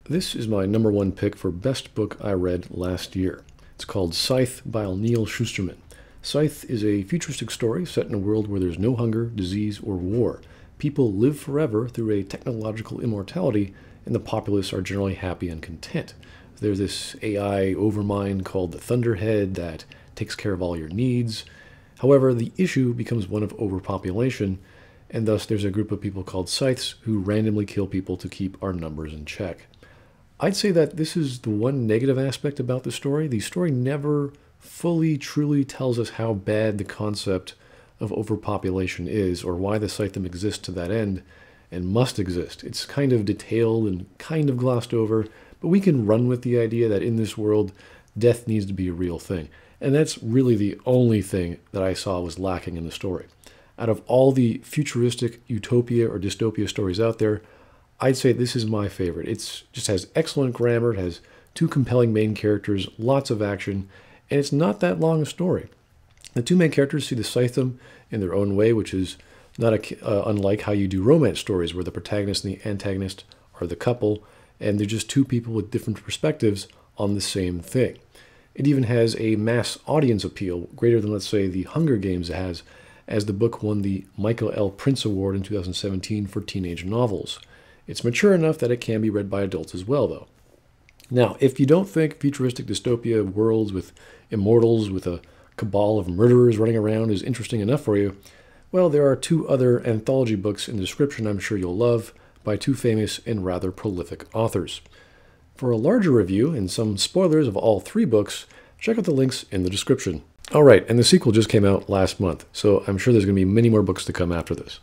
This is my #1 pick for best book I read last year. It's called Scythe by Neal Shusterman. Scythe is a futuristic story set in a world where there's no hunger, disease, or war. People live forever through a technological immortality, and the populace are generally happy and content. There's this AI overmind called the Thunderhead that takes care of all your needs. However, the issue becomes one of overpopulation, and thus there's a group of people called Scythes who randomly kill people to keep our numbers in check. I'd say that this is the one negative aspect about the story. The story never fully, truly tells us how bad the concept of overpopulation is, or why the Scythe exists to that end, and must exist. It's kind of detailed and kind of glossed over, but we can run with the idea that in this world, death needs to be a real thing. And that's really the only thing that I saw was lacking in the story. Out of all the futuristic utopia or dystopia stories out there, I'd say this is my favorite. It just has excellent grammar, it has 2 compelling main characters, lots of action, and it's not that long a story. The 2 main characters see the Scythedom in their own way, which is not unlike how you do romance stories, where the protagonist and the antagonist are the couple, and they're just 2 people with different perspectives on the same thing. It even has a mass audience appeal, greater than, let's say, the Hunger Games has, as the book won the Michael L. Prince Award in 2017 for teenage novels. It's mature enough that it can be read by adults as well, though. Now, if you don't think futuristic dystopia worlds with immortals with a cabal of murderers running around is interesting enough for you, well, there are 2 other anthology books in the description I'm sure you'll love by 2 famous and rather prolific authors. For a larger review and some spoilers of all 3 books, check out the links in the description. All right, and the sequel just came out last month, so I'm sure there's going to be many more books to come after this.